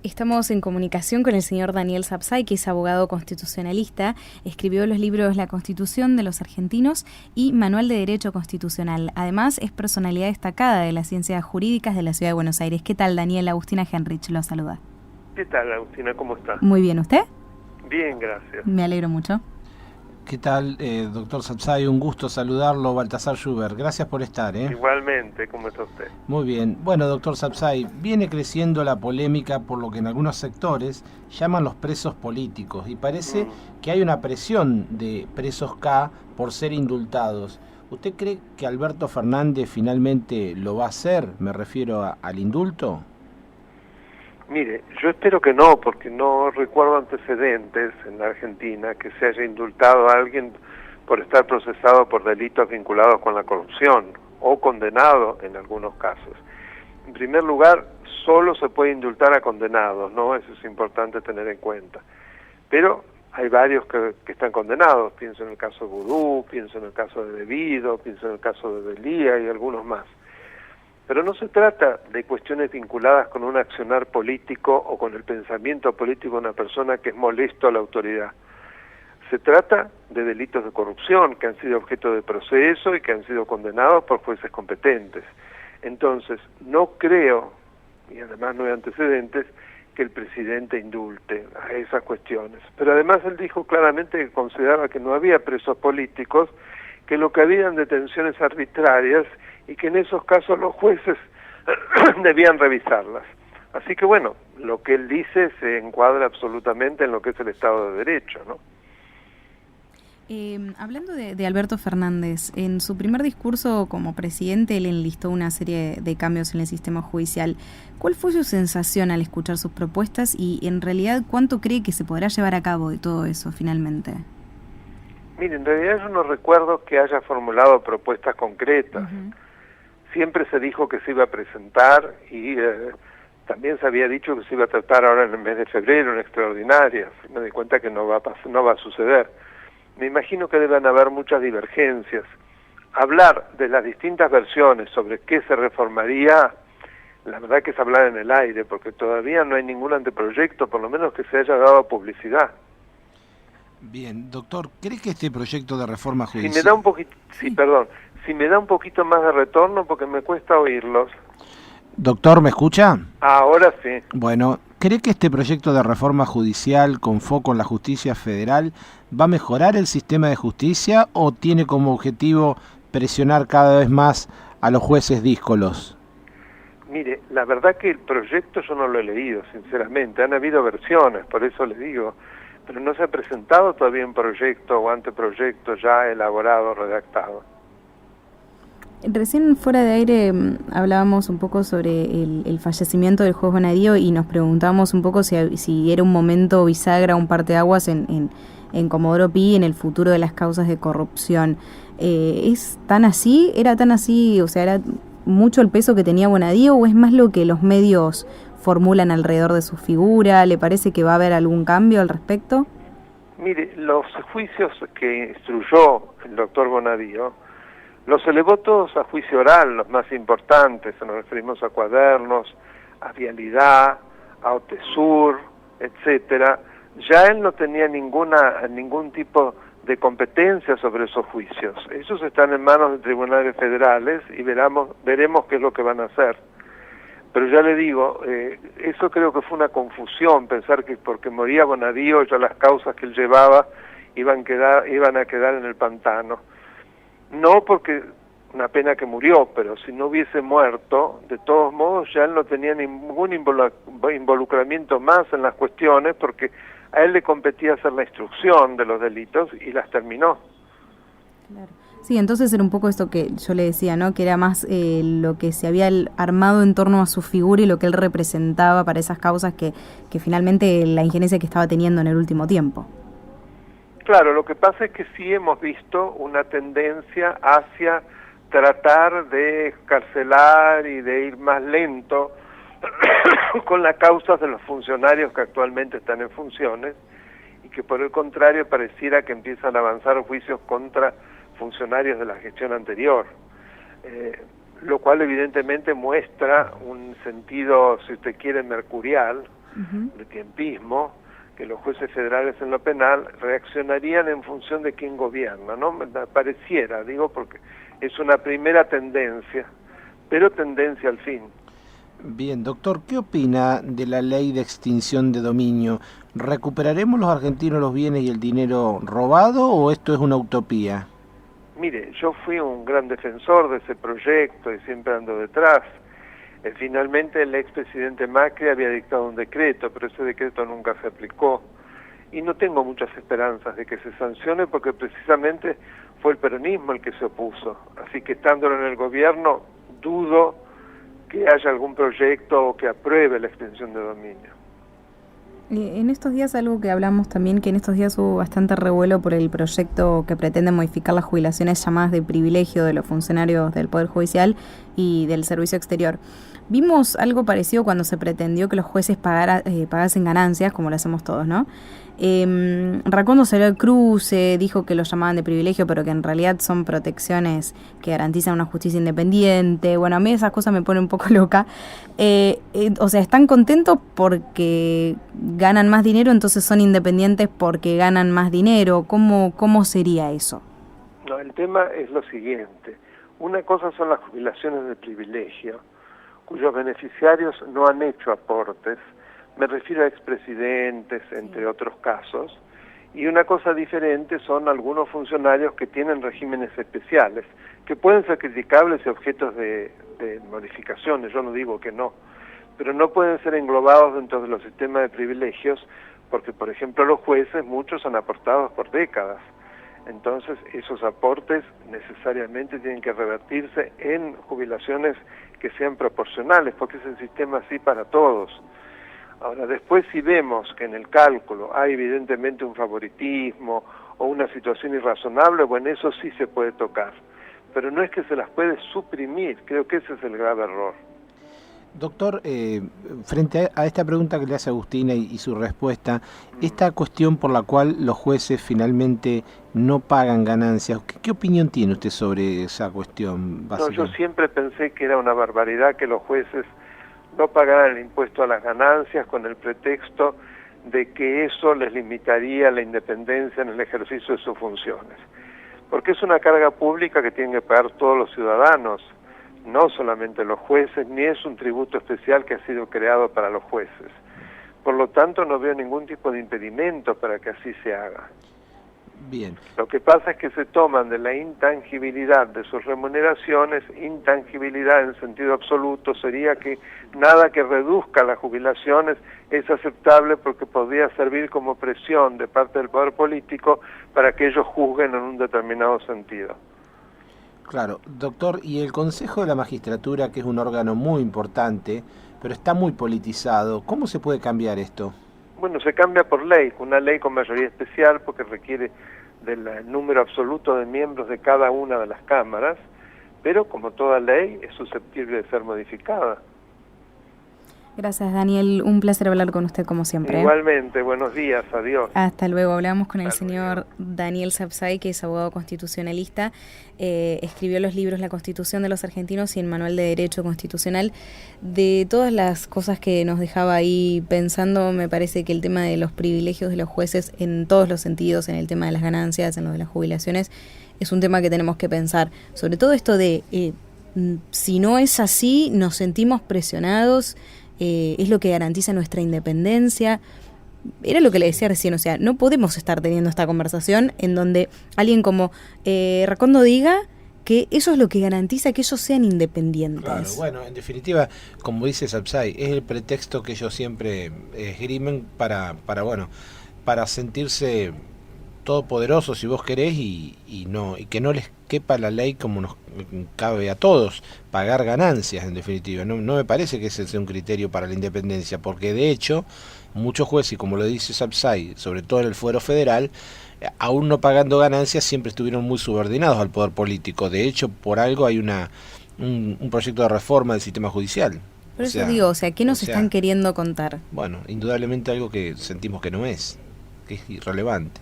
Estamos en comunicación con el señor Daniel Sapsay, que es abogado constitucionalista. Escribió los libros La Constitución de los Argentinos y Manual de Derecho Constitucional. Además, es personalidad destacada de las ciencias jurídicas de la Ciudad de Buenos Aires. ¿Qué tal, Daniel? Agustina Henrich lo saluda. ¿Qué tal, Agustina? ¿Cómo está? Muy bien, ¿usted? Bien, gracias. Me alegro mucho. ¿Qué tal, doctor Sapsay? Un gusto saludarlo, Baltasar Schubert. Gracias por estar. Igualmente, ¿cómo está usted? Muy bien. Bueno, doctor Sapsay, viene creciendo la polémica por lo que en algunos sectores llaman los presos políticos y parece que hay una presión de presos K por ser indultados. ¿Usted cree que Alberto Fernández finalmente lo va a hacer? Me refiero al indulto. Mire, yo espero que no, porque no recuerdo antecedentes en la Argentina que se haya indultado a alguien por estar procesado por delitos vinculados con la corrupción o condenado en algunos casos. En primer lugar, solo se puede indultar a condenados, ¿no? Eso es importante tener en cuenta. Pero hay varios que están condenados, pienso en el caso de Vudú, pienso en el caso de Devido, pienso en el caso de Delía y algunos más. Pero no se trata de cuestiones vinculadas con un accionar político o con el pensamiento político de una persona que es molesto a la autoridad. Se trata de delitos de corrupción que han sido objeto de proceso y que han sido condenados por jueces competentes. Entonces, no creo, y además no hay antecedentes, que el presidente indulte a esas cuestiones. Pero además él dijo claramente que consideraba que no había presos políticos, que lo que había eran detenciones arbitrarias y que en esos casos los jueces debían revisarlas. Así que bueno, lo que él dice se encuadra absolutamente en lo que es el Estado de Derecho, ¿no? Hablando de Alberto Fernández, en su primer discurso como presidente él enlistó una serie de cambios en el sistema judicial. ¿Cuál fue su sensación al escuchar sus propuestas y en realidad cuánto cree que se podrá llevar a cabo de todo eso finalmente? Mire, en realidad yo no recuerdo que haya formulado propuestas concretas. Siempre se dijo que se iba a presentar y también se había dicho que se iba a tratar ahora en el mes de febrero en extraordinarias. Me di cuenta que no va a suceder. Me imagino que deben haber muchas divergencias. Hablar de las distintas versiones sobre qué se reformaría, la verdad que es hablar en el aire, porque todavía no hay ningún anteproyecto, por lo menos que se haya dado publicidad. Bien, doctor, ¿cree que este proyecto de reforma judicial... Si me da un poquito, si me da un poquito más de retorno porque me cuesta oírlos. Doctor, ¿me escucha? Ahora sí. Bueno, ¿cree que este proyecto de reforma judicial con foco en la justicia federal va a mejorar el sistema de justicia o tiene como objetivo presionar cada vez más a los jueces díscolos? Mire, la verdad que el proyecto yo no lo he leído, sinceramente. Han habido versiones, por eso le digo, pero no se ha presentado todavía un proyecto o anteproyecto ya elaborado, redactado. Recién fuera de aire hablábamos un poco sobre el fallecimiento del juez Bonadío y nos preguntábamos un poco si era un momento bisagra, un parteaguas en Comodoro Pi en el futuro de las causas de corrupción. ¿Es tan así? ¿Era tan así? O sea, ¿era mucho el peso que tenía Bonadío o es más lo que los medios formulan alrededor de su figura? ¿Le parece que va a haber algún cambio al respecto? Mire, los juicios que instruyó el doctor Bonadío los elevó todos a juicio oral, los más importantes. Nos referimos a Cuadernos, a Vialidad, a Otesur, etcétera. Ya él no tenía ningún tipo de competencia sobre esos juicios. Esos están en manos de tribunales federales y veremos qué es lo que van a hacer. Pero ya le digo, eso creo que fue una confusión, pensar que porque moría Bonadío ya las causas que él llevaba iban a quedar en el pantano. No porque una pena que murió, pero si no hubiese muerto, de todos modos ya él no tenía ningún involucramiento más en las cuestiones porque a él le competía hacer la instrucción de los delitos y las terminó. Claro. Sí, entonces era un poco esto que yo le decía, ¿no? Que era más lo que se había armado en torno a su figura y lo que él representaba para esas causas que finalmente la injerencia que estaba teniendo en el último tiempo. Claro, lo que pasa es que sí hemos visto una tendencia hacia tratar de escarcelar y de ir más lento con las causas de los funcionarios que actualmente están en funciones y que por el contrario pareciera que empiezan a avanzar juicios contra funcionarios de la gestión anterior, lo cual evidentemente muestra un sentido, si usted quiere, mercurial de tiempismo, que los jueces federales en lo penal reaccionarían en función de quién gobierna, ¿no? Me pareciera, digo, porque es una primera tendencia, pero tendencia al fin. Bien, doctor, ¿qué opina de la ley de extinción de dominio? ¿Recuperaremos los argentinos los bienes y el dinero robado o esto es una utopía? Mire, yo fui un gran defensor de ese proyecto y siempre ando detrás. Finalmente el expresidente Macri había dictado un decreto, pero ese decreto nunca se aplicó. Y no tengo muchas esperanzas de que se sancione porque precisamente fue el peronismo el que se opuso. Así que estándolo en el gobierno, dudo que haya algún proyecto que apruebe la extensión de dominio. En estos días, algo que hablamos también, que en estos días hubo bastante revuelo por el proyecto que pretende modificar las jubilaciones llamadas de privilegio de los funcionarios del Poder Judicial y del Servicio Exterior. Vimos algo parecido cuando se pretendió que los jueces pagasen ganancias, como lo hacemos todos, ¿no? Racondo salió al cruce, dijo que los llamaban de privilegio, pero que en realidad son protecciones que garantizan una justicia independiente. Bueno, a mí esas cosas me ponen un poco loca. O sea, están contentos porque ganan más dinero, entonces son independientes porque ganan más dinero. ¿Cómo sería eso? No, el tema es lo siguiente. Una cosa son las jubilaciones de privilegio, cuyos beneficiarios no han hecho aportes. Me refiero a expresidentes, entre otros casos, y una cosa diferente son algunos funcionarios que tienen regímenes especiales, que pueden ser criticables y objetos de modificaciones, yo no digo que no, pero no pueden ser englobados dentro de los sistemas de privilegios, porque por ejemplo los jueces, muchos han aportado por décadas, entonces esos aportes necesariamente tienen que revertirse en jubilaciones que sean proporcionales, porque es el sistema así para todos. Ahora, después si vemos que en el cálculo hay evidentemente un favoritismo o una situación irrazonable, bueno, eso sí se puede tocar, pero no es que se las puede suprimir, creo que ese es el grave error. Doctor, frente a esta pregunta que le hace Agustina y su respuesta, esta cuestión por la cual los jueces finalmente no pagan ganancias, ¿qué opinión tiene usted sobre esa cuestión? No, yo siempre pensé que era una barbaridad que los jueces no pagaran el impuesto a las ganancias con el pretexto de que eso les limitaría la independencia en el ejercicio de sus funciones. Porque es una carga pública que tienen que pagar todos los ciudadanos, no solamente los jueces, ni es un tributo especial que ha sido creado para los jueces. Por lo tanto, no veo ningún tipo de impedimento para que así se haga. Bien. Lo que pasa es que se toman de la intangibilidad de sus remuneraciones, intangibilidad en sentido absoluto sería que nada que reduzca las jubilaciones es aceptable porque podría servir como presión de parte del poder político para que ellos juzguen en un determinado sentido. Claro, doctor, y el Consejo de la Magistratura, que es un órgano muy importante, pero está muy politizado, ¿cómo se puede cambiar esto? Bueno, se cambia por ley, una ley con mayoría especial porque requiere del número absoluto de miembros de cada una de las cámaras, pero como toda ley es susceptible de ser modificada. Gracias, Daniel. Un placer hablar con usted como siempre. Igualmente, buenos días, adiós. Hasta luego. Hablamos con el señor Daniel Sapsay, que es abogado constitucionalista. Escribió los libros La Constitución de los Argentinos y el Manual de Derecho Constitucional. De todas las cosas que nos dejaba ahí pensando, me parece que el tema de los privilegios de los jueces en todos los sentidos, en el tema de las ganancias, en lo de las jubilaciones, es un tema que tenemos que pensar. Sobre todo esto de, si no es así, nos sentimos presionados, es lo que garantiza nuestra independencia. Era lo que le decía recién, o sea, no podemos estar teniendo esta conversación en donde alguien como Racondo diga que eso es lo que garantiza que ellos sean independientes. Claro, bueno, en definitiva, como dice Sapsay, es el pretexto que ellos siempre esgrimen para sentirse todopoderosos, si vos querés, y que no les quepa la ley como nos cabe a todos, pagar ganancias, en definitiva. No me parece que ese sea un criterio para la independencia, porque de hecho, muchos jueces, y como lo dice Sapsay, sobre todo en el fuero federal, aún no pagando ganancias, siempre estuvieron muy subordinados al poder político. De hecho, por algo hay un proyecto de reforma del sistema judicial. Por eso digo, ¿qué nos están queriendo contar? Bueno, indudablemente algo que sentimos que no es, que es irrelevante.